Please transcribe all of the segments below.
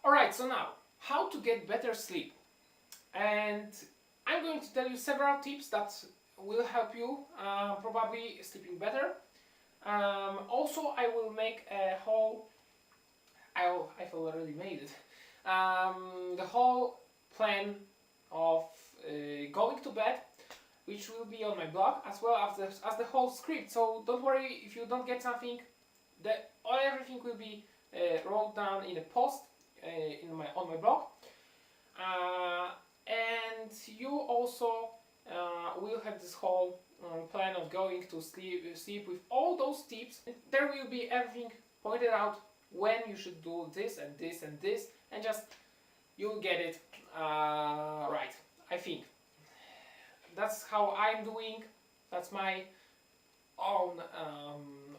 Alright, so now, how to get better sleep. And I'm going to tell you several tips that will help you probably sleeping better. Also, I will make a whole, I've already made it, the whole plan of going to bed, which will be on my blog, as well as the whole script. So don't worry if you don't get something. Everything will be wrote down in a post on my blog, and you also will have this whole plan of going to sleep with all those tips. There will be everything pointed out when you should do this and this and this, and just you'll get it right. I think that's how I'm doing. That's my own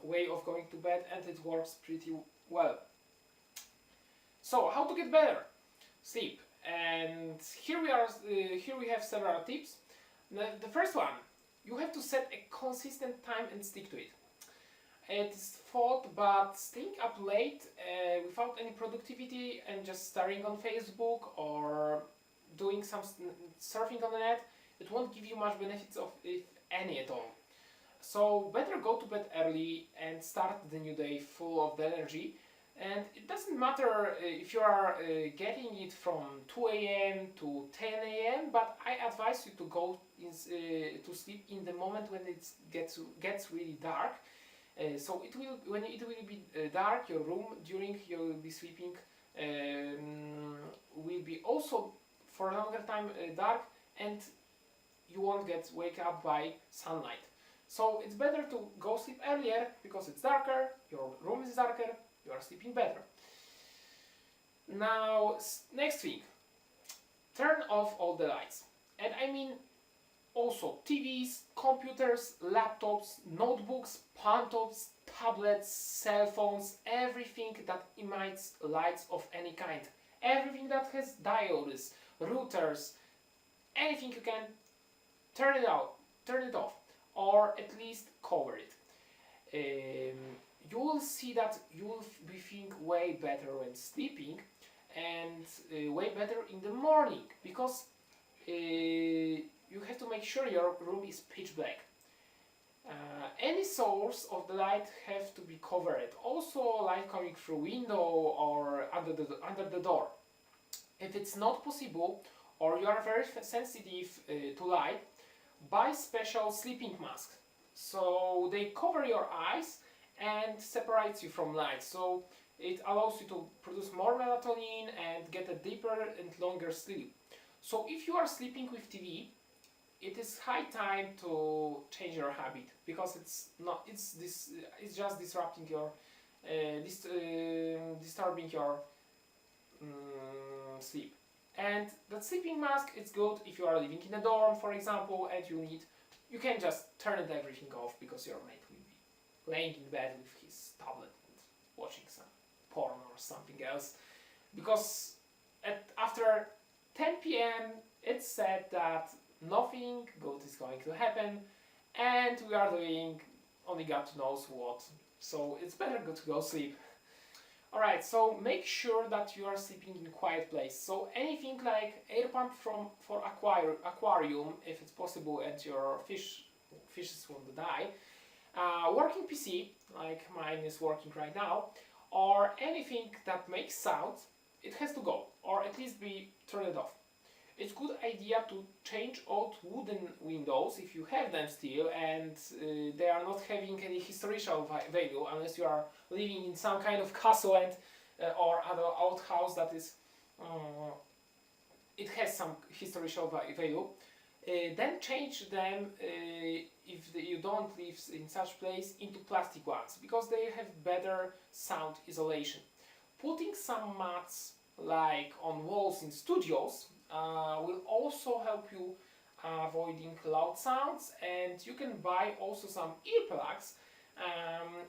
way of going to bed, and it works pretty well. So, how to get better sleep? And here we are. Here we have several tips. The first one: you have to set a consistent time and stick to it. It's thought, but staying up late without any productivity and just staring on Facebook or doing some surfing on the net, it won't give you much benefits of if any at all. So better go to bed early and start the new day full of the energy. And it doesn't matter if you are getting it from 2 a.m. to 10 a.m. but I advise you to go to sleep in the moment when it gets really dark. So when it will be dark, your room during you will be sleeping will be also for a longer time dark, and you won't get wake up by sunlight. So it's better to go sleep earlier because it's darker, your room is darker, you are sleeping better. Now, next thing, turn off all the lights. And I mean also TVs, computers, laptops, notebooks, laptops, tablets, cell phones, everything that emits lights of any kind. Everything that has diodes, routers, anything you can, turn it off, or at least cover it. You will see that you will be feeling way better when sleeping, and way better in the morning, because you have to make sure your room is pitch black. Any source of the light have to be covered. Also, light coming through window or under the door. If it's not possible, or you are very sensitive to light, buy special sleeping masks. So they cover your eyes and separates you from light. So it allows you to produce more melatonin and get a deeper and longer sleep. So if you are sleeping with TV, it is high time to change your habit, because it's just disrupting your disturbing your sleep. And that sleeping mask, it's good if you are living in a dorm, for example, and you can just turn everything off, because your mate will be laying in bed with his tablet and watching some porn or something else, because after 10 p.m. it's said that nothing good is going to happen, and we are doing only God knows what. So it's better to go sleep. Alright, so make sure that you are sleeping in a quiet place. So anything like air pump for aquarium, if it's possible, and your fishes won't die. Working PC, like mine is working right now, or anything that makes sound, it has to go, or at least be turned off. It's a good idea to change old wooden windows if you have them still, and they are not having any historical value, unless you are living in some kind of castle and or other old house that is it has some historical value. Then change them if you don't live in such place into plastic ones, because they have better sound isolation. Putting some mats like on walls in studios will also help you avoiding loud sounds, and you can buy also some earplugs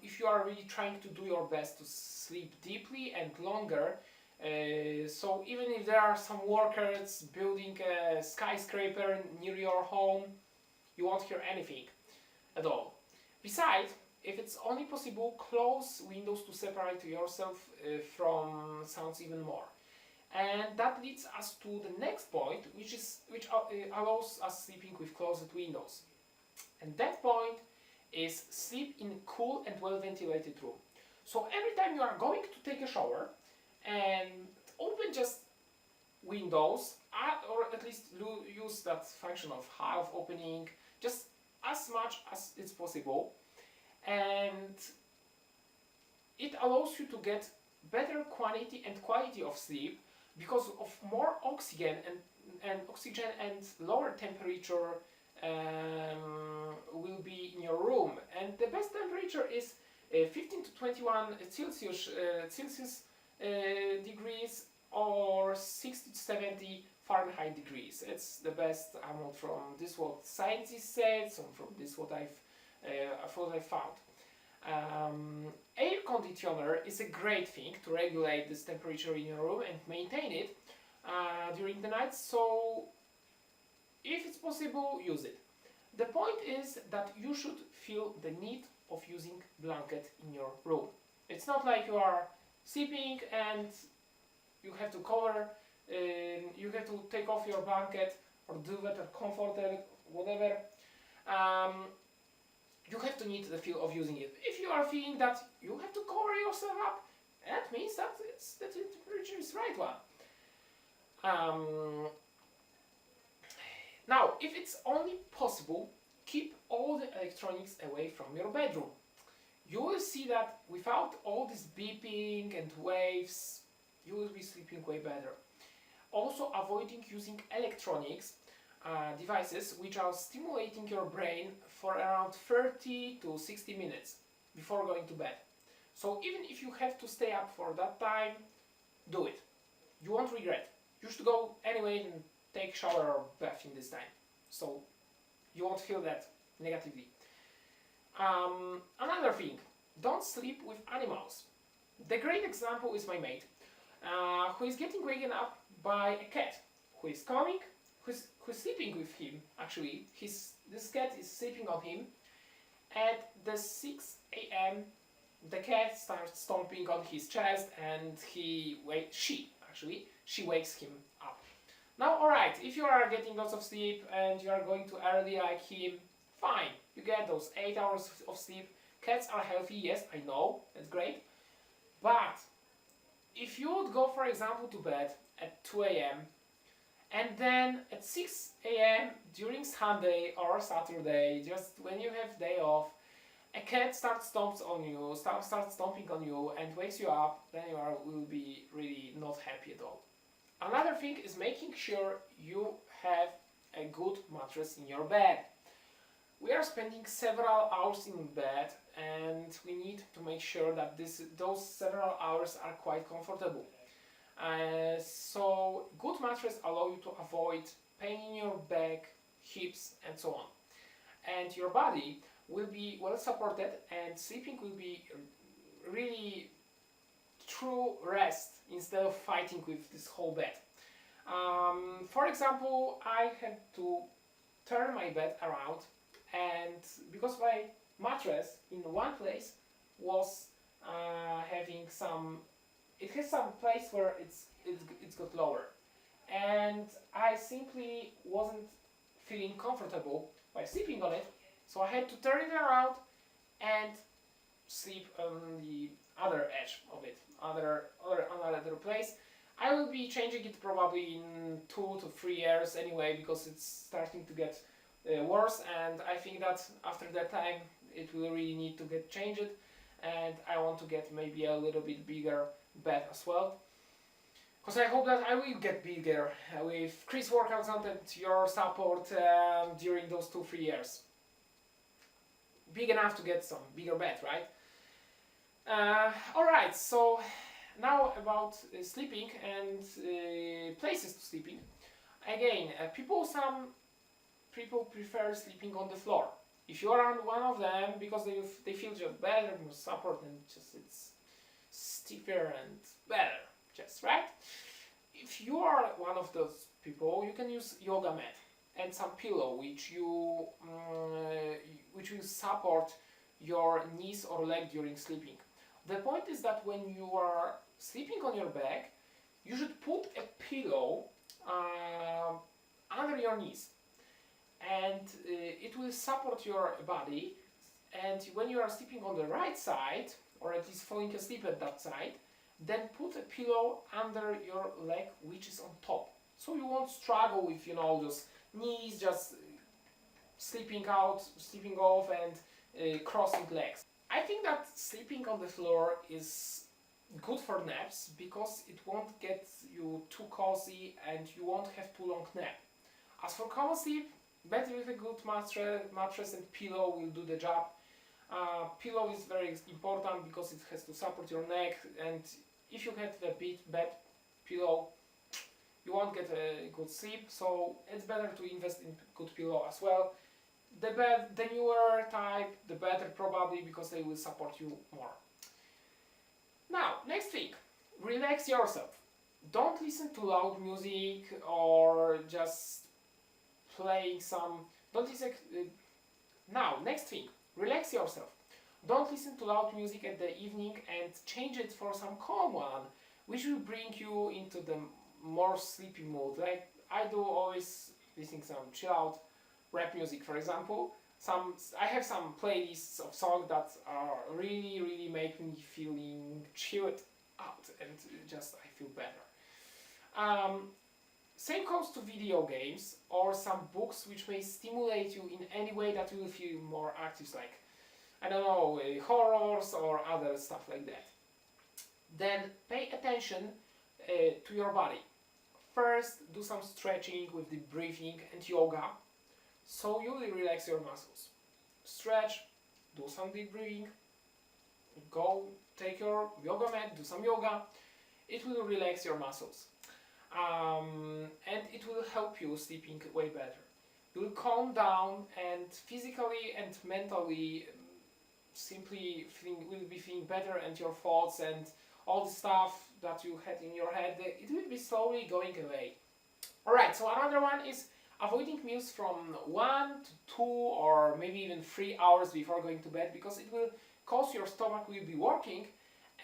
if you are really trying to do your best to sleep deeply and longer. So even if there are some workers building a skyscraper near your home, you won't hear anything at all. Besides, if it's only possible, close windows to separate yourself from sounds even more. And that leads us to the next point, which allows us sleeping with closed windows. And that point is sleep in a cool and well ventilated room. So every time you are going to take a shower and open just windows, or at least use that function of half opening, just as much as it's possible, and it allows you to get better quantity and quality of sleep because of more oxygen and lower temperature will be in your room. And the best temperature is 15 to 21 Celsius degrees, or 60 to 70 Fahrenheit degrees. It's the best amount from this what scientists said, so from this what I've found. Air conditioner is a great thing to regulate this temperature in your room and maintain it during the night, so if it's possible, use it. The point is that you should feel the need of using blanket in your room. It's not like you are sleeping and you have to cover, you have to take off your blanket or duvet or comforter, whatever. You have to need the feel of using it. If you are feeling that you have to cover yourself up, that means that the temperature is right one. Now, if it's only possible, keep all the electronics away from your bedroom. You will see that without all this beeping and waves, you will be sleeping way better. Also, avoiding using electronics devices which are stimulating your brain for around 30 to 60 minutes before going to bed. So even if you have to stay up for that time, do it. You won't regret. You should go anyway and take shower or bath in this time. So you won't feel that negatively. Another thing, don't sleep with animals. The great example is my mate, who is getting waken up by a cat who is coming, who's sleeping with him. Actually, this cat is sleeping on him. At the 6 a.m., the cat starts stomping on his chest, and she wakes him up. Now, alright, if you are getting lots of sleep and you are going to early like him, fine, you get those 8 hours of sleep. Cats are healthy, yes, I know, that's great. But if you would go, for example, to bed at 2 a.m. and then at 6 a.m. during Sunday or Saturday, just when you have day off, a cat starts stomping on you and wakes you up, then you will be really not happy at all. Another thing is making sure you have a good mattress in your bed. We are spending several hours in bed, and we need to make sure that those several hours are quite comfortable. So good mattress allow you to avoid pain in your back, hips, and so on. And your body will be well supported, and sleeping will be really true rest instead of fighting with this whole bed. For example, I had to turn my bed around, and because my mattress in one place was having some, it has some place where it's got lower, and I simply wasn't feeling comfortable by sleeping on it, so I had to turn it around and sleep on the other edge of it, another place. I will be changing it probably in 2 to 3 years anyway, because it's starting to get worse, and I think that after that time it will really need to get changed, and I want to get maybe a little bit bigger bed as well, because I hope that I will get bigger with Chris Workouts and your support during those 2-3 years. Big enough to get some bigger bed, right? Alright, so now about sleeping and places to sleeping. Again, some people prefer sleeping on the floor. If you are on one of them, because they feel just better, more support, and just it's stiffer and better. mattress, right? If you are one of those people, you can use yoga mat and some pillow which will support your knees or leg during sleeping. The point is that when you are sleeping on your back, you should put a pillow under your knees, and it will support your body. And when you are sleeping on the right side, or at least falling asleep at that side, then put a pillow under your leg which is on top. So you won't struggle with, those knees just sleeping out, sleeping off, and crossing legs. I think that sleeping on the floor is good for naps because it won't get you too cozy and you won't have too long nap. As for common sleep, better with a good mattress and pillow will do the job. Pillow is very important because it has to support your neck, and if you have a bad pillow, you won't get a good sleep, so it's better to invest in good pillow as well. The newer type, the better probably, because they will support you more. Now, next thing, relax yourself. Don't listen to loud music or just playing some. Don't listen. Now, next thing, relax yourself. Don't listen to loud music at the evening and change it for some calm one, which will bring you into the more sleepy mood. Like I do always listening some chill out rap music, for example. I have some playlists of songs that are really make me feeling chilled out, and just I feel better. Same goes to video games or some books which may stimulate you in any way that you will feel more active, like I don't know, horrors or other stuff like that. Then pay attention to your body. First, do some stretching with the breathing and yoga, so you will relax your muscles. Stretch, do some deep breathing, go take your yoga mat, do some yoga. It will relax your muscles, and it will help you sleeping way better. You will calm down, and physically and mentally will be feeling better, and your thoughts and all the stuff that you had in your head, it will be slowly going away. Alright, so another one is avoiding meals from 1 to 2 or maybe even 3 hours before going to bed, because it will cause your stomach will be working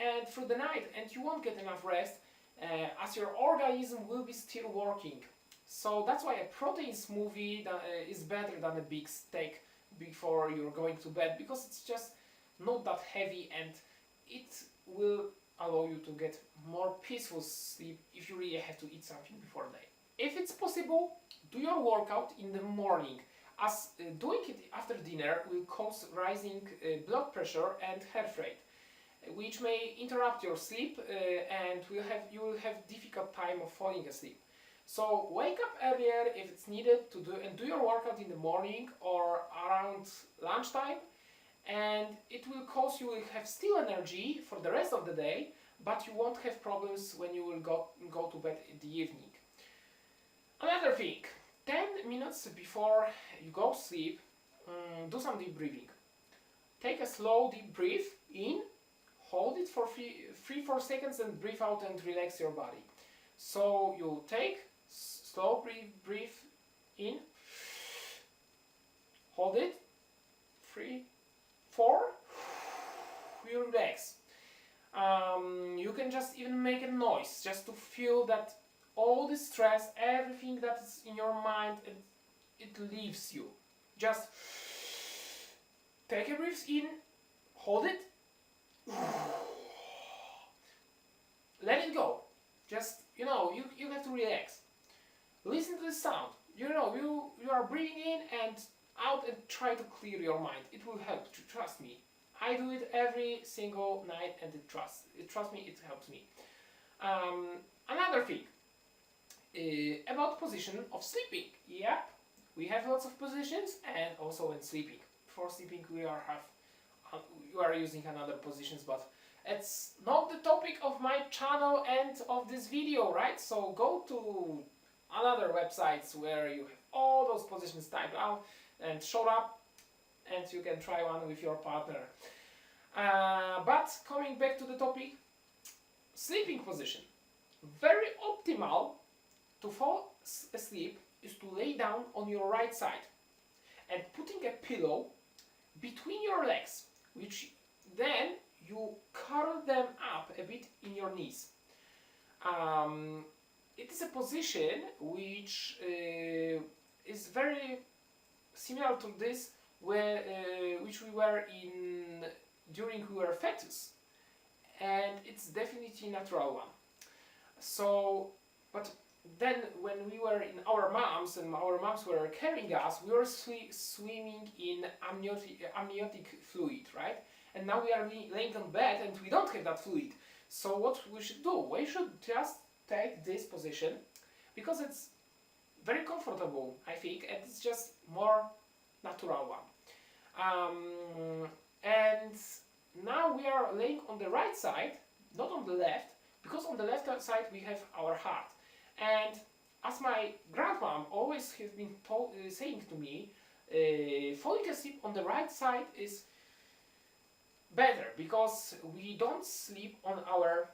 and through the night, and you won't get enough rest as your organism will be still working. So that's why a protein smoothie is better than a big steak before you're going to bed, because it's just not that heavy and it will allow you to get more peaceful sleep if you really have to eat something before day. If it's possible, do your workout in the morning, as doing it after dinner will cause rising blood pressure and heart rate, which may interrupt your sleep and you will have difficult time of falling asleep. So wake up earlier if it's needed to do your workout in the morning or around lunchtime, and it will cause you will have still energy for the rest of the day, but you won't have problems when you will go to bed in the evening. Another thing, 10 minutes before you go sleep, do some deep breathing. Take a slow deep breath in, hold it for 3-4 seconds and breathe out and relax your body. So you take slow breathe in, hold it, 3, 4, you relax. You can just even make a noise just to feel that all the stress, everything that is in your mind, it leaves you. Just take a breath in, hold it, let it go. Just, you have to relax. Listen to the sound. You are breathing in and out and try to clear your mind. It will help, trust me. I do it every single night and trust me, it helps me. Another thing, about position of sleeping. Yep, we have lots of positions, and also when sleeping. Before sleeping you are using another positions, but it's not the topic of my channel and of this video, right? So go to another websites where you have all those positions typed out and showed up, and you can try one with your partner. But coming back to the topic, sleeping position. very optimal to fall asleep is to lay down on your right side and putting a pillow between your legs, which then you curl them up a bit in your knees. It is a position which is very similar to this where, which we were in during we were fetus, and it's definitely natural one. So, but then when we were in our moms and our moms were carrying us, we were swimming in amniotic fluid, right? And now we are laying on bed and we don't have that fluid. So what we should do? We should just take this position because it's very comfortable, I think, and it's just more natural one. And now we are laying on the right side, not on the left, because on the left side we have our heart. And as my grandmom always has been saying to me, falling asleep on the right side is better because we don't sleep on our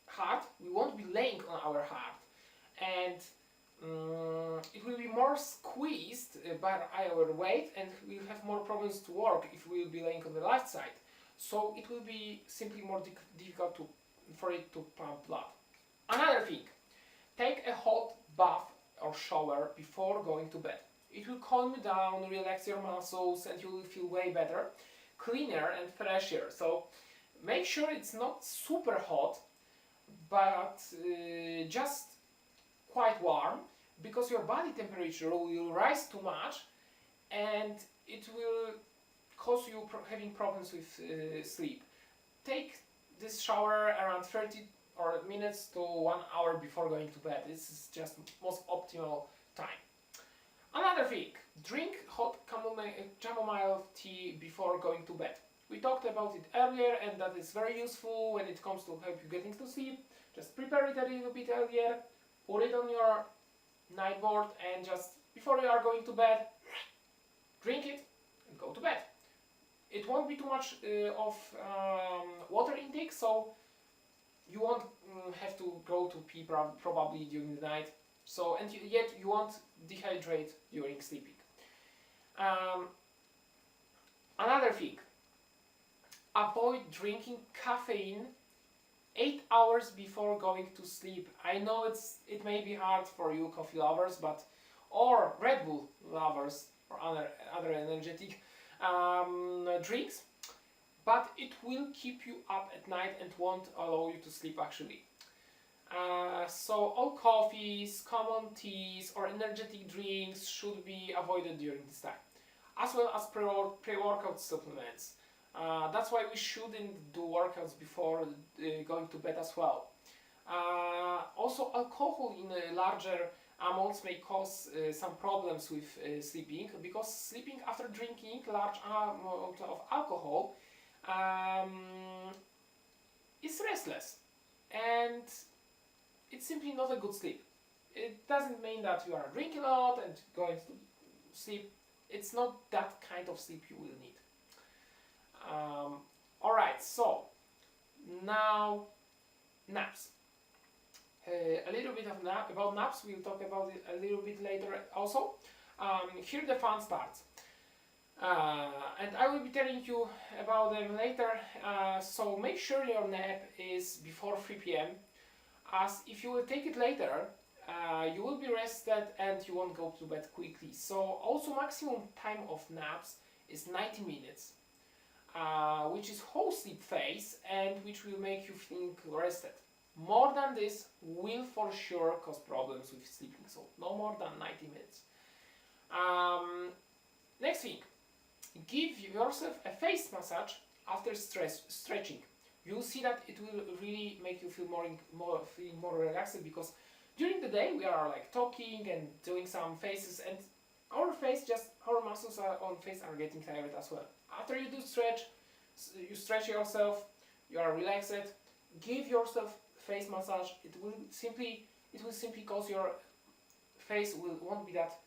heart, we won't be laying on our heart, and it will be more squeezed by our weight, and we'll have more problems to work if we will be laying on the left side. So it will be simply more difficult for it to pump blood. Another thing, take a hot bath or shower before going to bed. It will calm you down, relax your muscles, and you will feel way better, cleaner and fresher. So make sure it's not super hot, but just quite warm, because your body temperature will rise too much and it will cause you having problems with sleep. Take this shower around 30 minutes to 1 hour before going to bed. This is just most optimal time. Another thing, drink hot chamomile tea before going to bed. We talked about it earlier, and that is very useful when it comes to help you getting to sleep. Just prepare it a little bit earlier, put it on your nightboard, and just before you are going to bed, drink it and go to bed. It won't be too much of water intake, so you won't have to go to pee probably during the night. So, and yet you won't dehydrate during sleeping. Another thing, avoid drinking caffeine 8 hours before going to sleep. I know it may be hard for you coffee lovers, but or Red Bull lovers or other energetic drinks, but it will keep you up at night and won't allow you to sleep actually. So all coffees, common teas or energetic drinks should be avoided during this time, as well as pre-workout supplements. That's why we shouldn't do workouts before going to bed as well. Also, alcohol in larger amounts may cause some problems with sleeping, because sleeping after drinking large amount of alcohol is restless, and it's simply not a good sleep. It doesn't mean that you are drinking a lot and going to sleep. It's not that kind of sleep you will need. Alright, so now naps. A little bit of about naps, we'll talk about it a little bit later also. Here the fun starts. And I will be telling you about them later, so make sure your nap is before 3 p.m. as if you will take it later, you will be rested and you won't go to bed quickly. So also maximum time of naps is 90 minutes, which is whole sleep phase and which will make you feel rested. More than this will for sure cause problems with sleeping, so no more than 90 minutes. Next thing, give yourself a face massage after stretching. You'll see that it will really make you feel more relaxed, because during the day we are like talking and doing some faces, and our muscles on face are getting tired as well. After you do you stretch yourself, you are relaxed, give yourself face massage. It will simply cause your face won't be that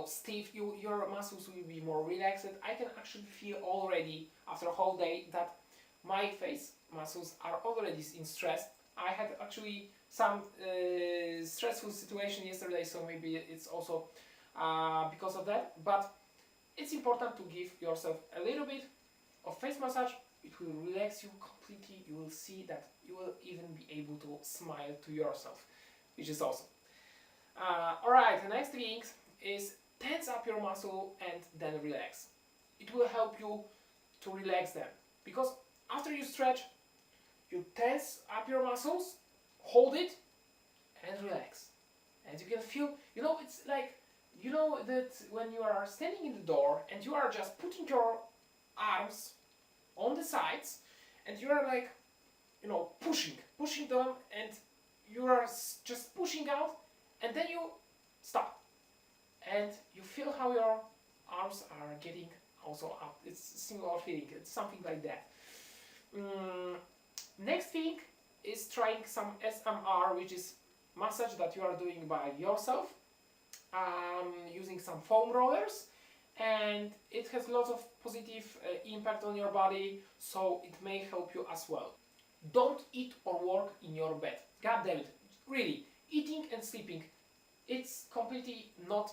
stiff. Your muscles will be more relaxed. I can actually feel already after a whole day that my face muscles are already in stress. I had actually some stressful situation yesterday, so maybe it's also because of that. But it's important to give yourself a little bit of face massage. It will relax you completely. You will see that you will even be able to smile to yourself, which is awesome. Alright, the next thing is tense up your muscle and then relax. It will help you to relax them, because after you stretch, you tense up your muscles, hold it, and relax. And you can feel, it's like, that when you are standing in the door and you are just putting your arms on the sides and you are like, pushing them, and you are just pushing out, and then you stop. And you feel how your arms are getting also up. It's a similar feeling, it's something like that. Next thing is trying some SMR, which is massage that you are doing by yourself, using some foam rollers, and it has lots of positive impact on your body, so it may help you as well. Don't eat or work in your bed. God damn it, really, eating and sleeping, it's completely not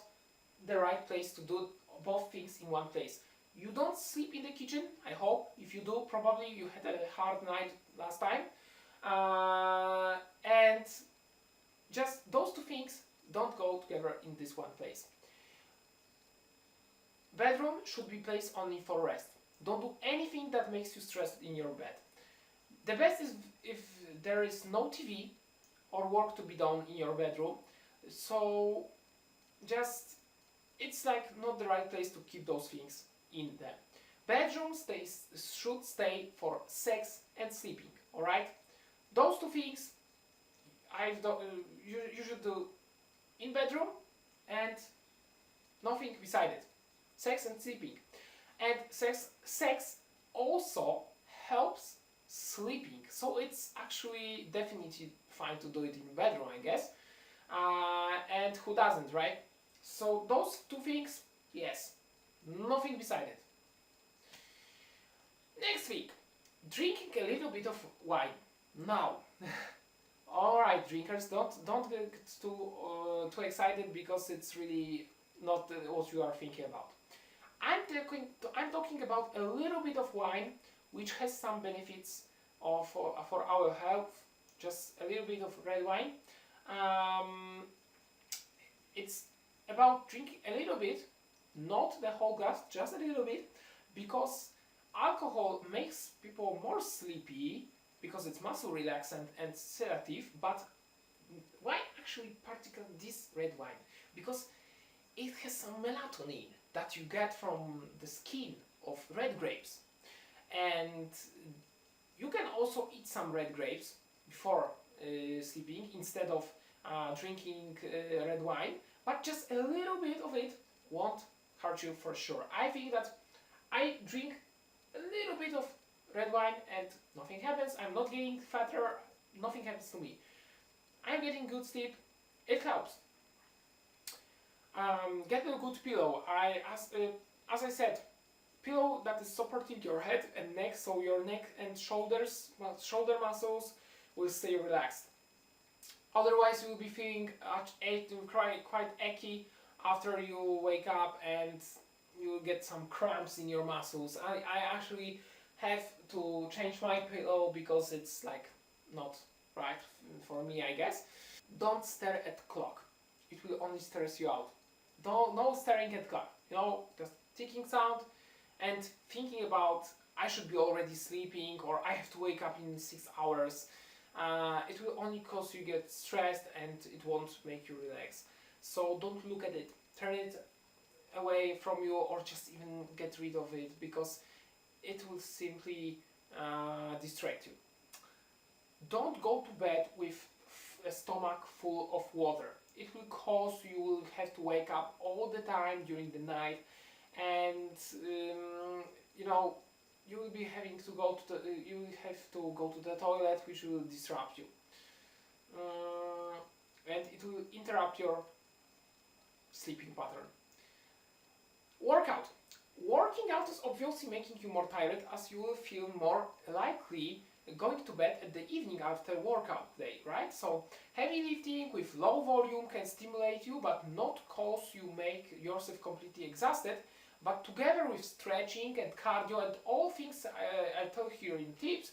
the right place to do both things in one place. You don't sleep in the kitchen, I hope. If you do, probably you had a hard night last time. And just those two things don't go together in this one place. Bedroom should be placed only for rest. Don't do anything that makes you stressed in your bed. The best is if there is no TV or work to be done in your bedroom. So just, it's like not the right place to keep those things in them. Bedroom should stay for sex and sleeping, alright? Those two things you should do in bedroom and nothing beside it. Sex and sleeping. And sex also helps sleeping, so it's actually definitely fine to do it in bedroom, I guess. And who doesn't, right? So those two things, yes, nothing beside it. Next week, drinking a little bit of wine. Now, alright, drinkers, don't get too excited, because it's really not what you are thinking about. I'm talking about a little bit of wine, which has some benefits for our health. Just a little bit of red wine. It's about drinking a little bit, not the whole glass, just a little bit, because alcohol makes people more sleepy, because it's muscle relaxant and sedative. But why actually particularly this red wine? Because it has some melatonin that you get from the skin of red grapes. And you can also eat some red grapes before sleeping instead of drinking red wine, but just a little bit of it won't hurt you for sure. I think that I drink a little bit of red wine and nothing happens. I'm not getting fatter, nothing happens to me. I'm getting good sleep, it helps. Get a good pillow. As I said, pillow that is supporting your head and neck, so your neck and shoulder muscles will stay relaxed. Otherwise, you will be feeling quite achy after you wake up, and you will get some cramps in your muscles. I actually have to change my pillow because it's like not right for me, I guess. Don't stare at clock. It will only stress you out. No staring at clock. Just ticking sound and thinking about I should be already sleeping or I have to wake up in 6 hours. It will only cause you get stressed and it won't make you relax. So don't look at it. Turn it away from you, or just even get rid of it, because it will simply distract you. Don't go to bed with a stomach full of water. It will cause you will have to wake up all the time during the night, and you will be having to go to the toilet, which will disrupt you, and it will interrupt your sleeping pattern. Workout. Working out is obviously making you more tired, as you will feel more likely going to bed at the evening after workout day, right? So heavy lifting with low volume can stimulate you but not cause you make yourself completely exhausted, but together with stretching and cardio and all things I tell here in tips,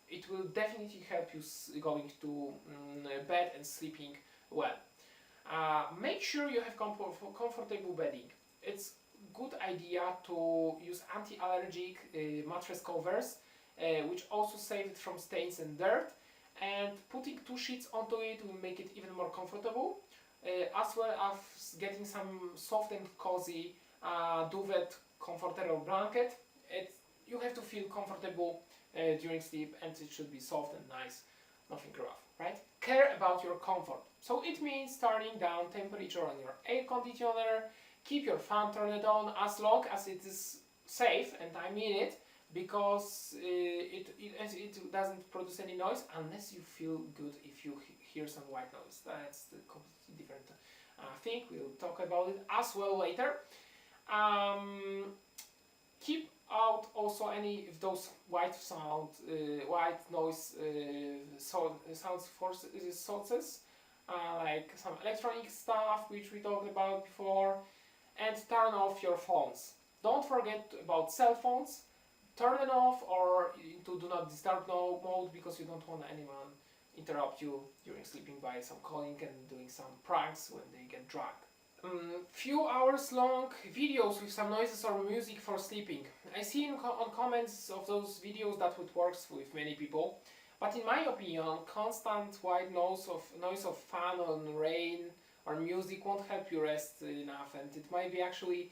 it will definitely help you going to bed and sleeping well. Make sure you have comfortable bedding. It's good idea to use anti-allergic mattress covers, which also save it from stains and dirt, and putting 2 sheets onto it will make it even more comfortable, as well as getting some soft and cozy duvet comforter or blanket. You have to feel comfortable during sleep, and it should be soft and nice, nothing rough, right? Care about your comfort. So it means turning down temperature on your air conditioner, keep your fan turned on as long as it is safe, and I mean it, because it doesn't produce any noise unless you feel good if you hear some white noise. That's the completely different thing. We'll talk about it as well later. Keep out also any of those white noise sources, like some electronic stuff which we talked about before, and turn off your phones. Don't forget about cell phones. Turn them off or into do not disturb mode, because you don't want anyone interrupt you during sleeping by some calling and doing some pranks when they get drunk. Few hours long videos with some noises or music for sleeping. I see on comments of those videos that it works with many people, but in my opinion, constant white noise of fan or rain or music won't help you rest enough, and it might be actually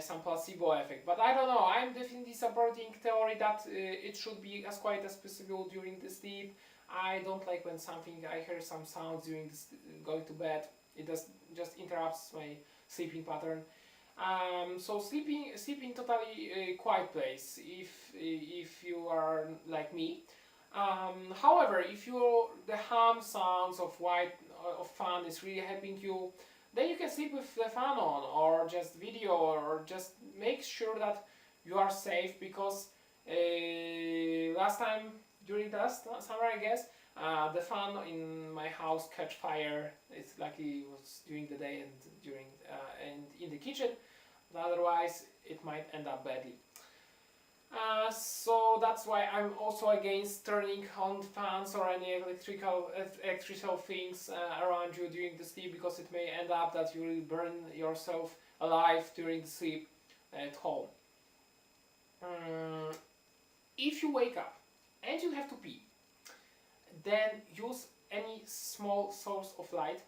some placebo effect. But I don't know, I'm definitely supporting theory that it should be as quiet as possible during the sleep. I don't like when I hear some sounds during going to bed. It just interrupts my sleeping pattern. So sleeping totally quiet place if you are like me. However, if the hum sounds of fan is really helping you, then you can sleep with the fan on, or just video, or just make sure that you are safe, because last time during the summer, I guess, the fan in my house catch fire. It's lucky it was during the day and in the kitchen, but otherwise it might end up badly. So that's why I'm also against turning on fans or any electrical things around you during the sleep, because it may end up that you will burn yourself alive during the sleep at home. If you wake up and you have to pee, then use any small source of light,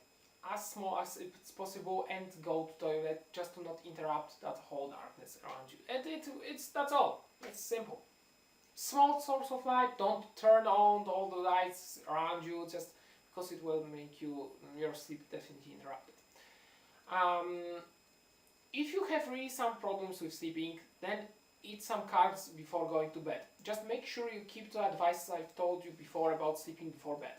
as small as it's possible, and go to toilet, just to not interrupt that whole darkness around you. And that's all. It's simple. Small source of light. Don't turn on all the lights around you, just because it will make your sleep definitely interrupted. If you have really some problems with sleeping, then eat some carbs before going to bed. Just make sure you keep the advice I've told you before about sleeping before bed.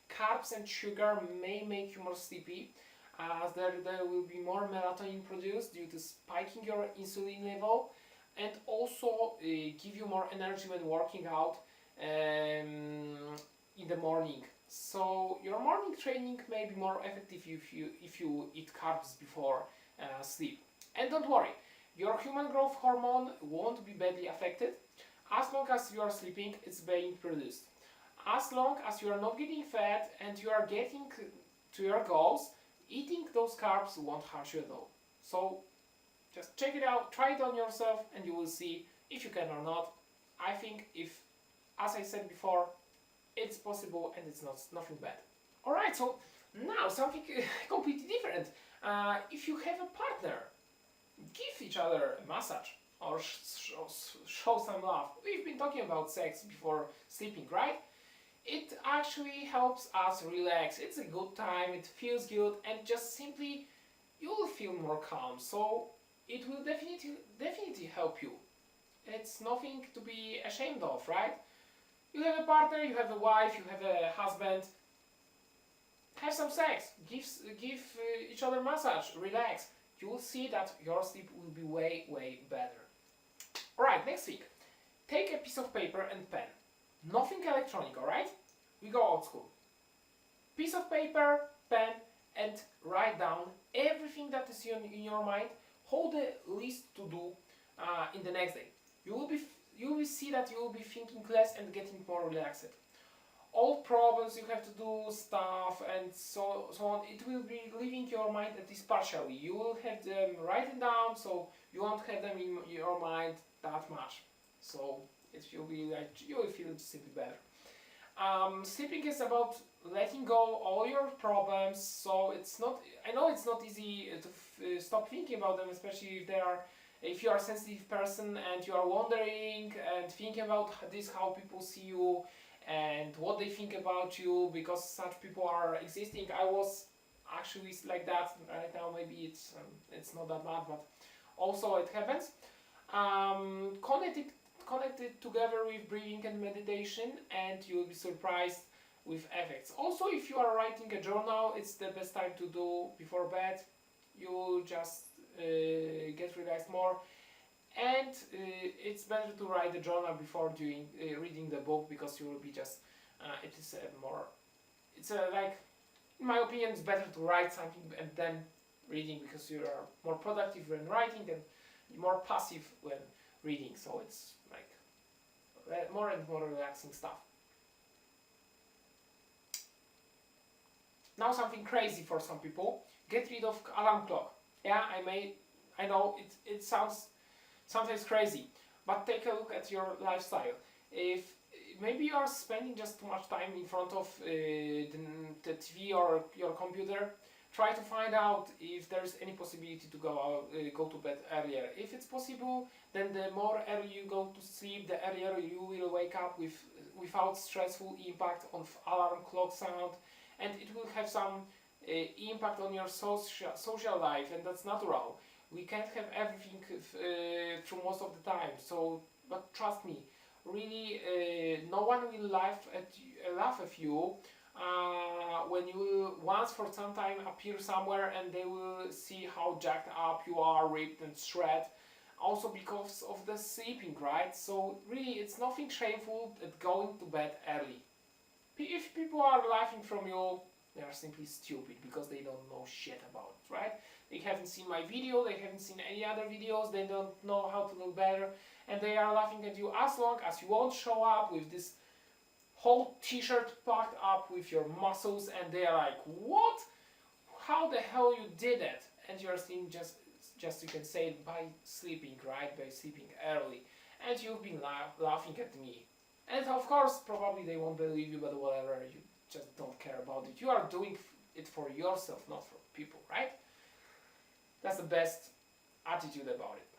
Carbs and sugar may make you more sleepy, as there will be more melatonin produced due to spiking your insulin level, and also give you more energy when working out in the morning. So your morning training may be more effective if you eat carbs before sleep. And don't worry, your human growth hormone won't be badly affected. As long as you are sleeping, it's being produced. As long as you are not getting fat and you are getting to your goals, eating those carbs won't hurt you at all. So just check it out, try it on yourself, and you will see if you can or not. I think as I said before, it's possible and it's nothing bad. Alright, so now something completely different. If you have a partner, give each other a massage or show some love. We've been talking about sex before sleeping, right? It actually helps us relax. It's a good time, it feels good, and just simply you will feel more calm. So it will definitely help you. It's nothing to be ashamed of, right? You have a partner, you have a wife, you have a husband. Have some sex, give each other massage, relax. You will see that your sleep will be way better. Alright, next week. Take a piece of paper and pen. Nothing electronic, alright? We go old school. Piece of paper, pen, and write down everything that is in your mind. Hold a list to do in the next day. You will see that you will be thinking less and getting more relaxed. All problems you have to do, stuff and so on, it will be leaving your mind at least partially. You will have them written down, so you won't have them in your mind that much. So it will be like you will feel simply better. Sleeping is about letting go all your problems. So it's not. I know it's not easy to stop thinking about them, especially if you are a sensitive person and you are wondering and thinking about this, how people see you and what they think about you, because such people are existing. I was actually like that. Right now maybe it's not that bad, but also it happens. Connect it together with breathing and meditation, and you will be surprised with effects. Also, if you are writing a journal, it's the best time to do before bed. You will just get relaxed more, and it's better to write the journal before reading the book, because you will be just like, in my opinion, it's better to write something and then reading, because you are more productive when writing and more passive when reading. So it's like more and more relaxing stuff. Now something crazy for some people: get rid of alarm clock. Yeah, I know it sounds sometimes crazy, but take a look at your lifestyle. If maybe you are spending just too much time in front of the TV or your computer, try to find out if there's any possibility to go to bed earlier. If it's possible, then the more early you go to sleep, the earlier you will wake up without stressful impact of alarm clock sound, and it will have some impact on your social life, and that's natural. We can't have everything through most of the time. So, but trust me, really, no one will laugh at you when you will once for some time appear somewhere and they will see how jacked up you are, ripped and shred. Also because of the sleeping, right? So really, it's nothing shameful at going to bed early. If people are laughing from you, they are simply stupid, because they don't know shit about it, right? They haven't seen my video, they haven't seen any other videos, they don't know how to look better, and they are laughing at you as long as you won't show up with this whole t-shirt packed up with your muscles, and they are like, what? How the hell you did it? And you're saying just you can say it by sleeping, right? By sleeping early. And you've been laughing at me. And of course, probably they won't believe you, but whatever, you just don't care about it. You are doing it for yourself, not for people, right? That's the best attitude about it.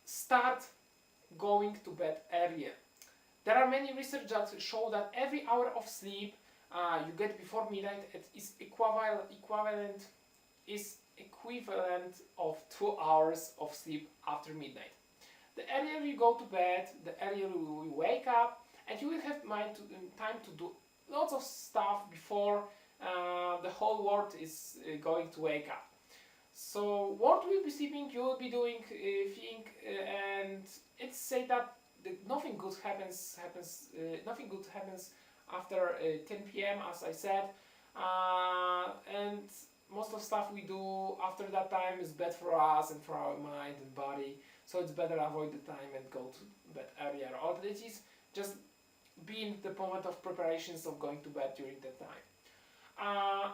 Start going to bed earlier. There are many research that show that every hour of sleep you get before midnight is equivalent of 2 hours of sleep after midnight. The earlier you go to bed, the earlier you will wake up, and you will have time to do lots of stuff before the whole world is going to wake up. So what will be sleeping, you will be doing and it's said that nothing good happens after 10 p.m. as I said, and most of the stuff we do after that time is bad for us and for our mind and body. So it's better avoid the time and go to bed earlier, or at least just be in the moment of preparations of going to bed during that time.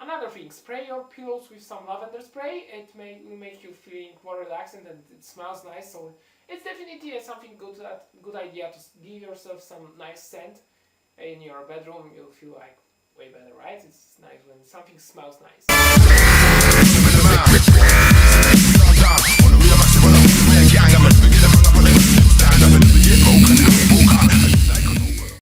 Another thing, spray your pillows with some lavender spray. It will make you feeling more relaxed and it smells nice. So it's definitely something good idea to give yourself some nice scent in your bedroom. You'll feel like way better, right? It's nice when something smells nice.